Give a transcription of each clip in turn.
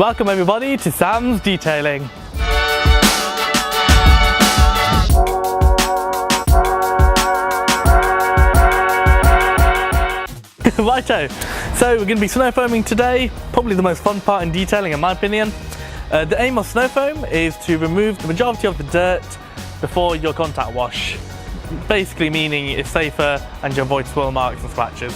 Welcome everybody to Sam's Detailing. Righto, so we're going to be snow foaming today, probably the most fun part in detailing in my opinion. The aim of snow foam is to remove the majority of the dirt before your contact wash, basically meaning it's safer and you avoid swirl marks and scratches.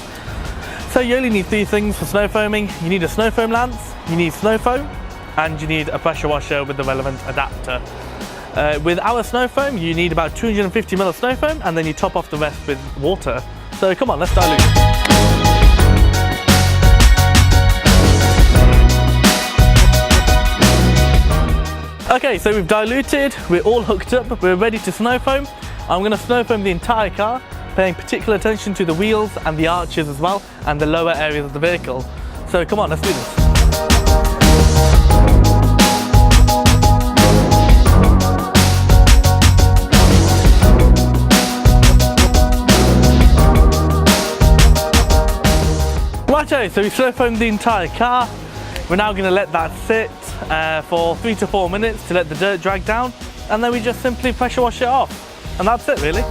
So you only need three things for snow foaming. You need a snow foam lance, you need snow foam, and you need a pressure washer with the relevant adapter. With our snow foam, you need about 250 ml of snow foam, and then you top off the rest with water. So come on, let's dilute. Okay, so we've diluted, we're all hooked up, we're ready to snow foam. I'm going to snow foam the entire car, paying particular attention to the wheels and the arches as well, and the lower areas of the vehicle. So come on, let's do this. Righto, so we snow foamed the entire car. We're now going to let that sit for 3 to 4 minutes to let the dirt drag down, and then we just simply pressure wash it off. And that's it really.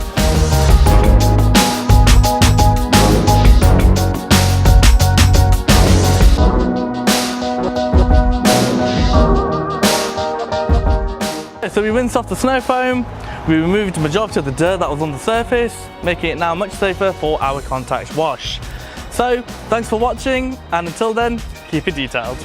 So we rinsed off the snow foam, we removed the majority of the dirt that was on the surface, making it now much safer for our contact wash. So thanks for watching, and until then, keep it detailed.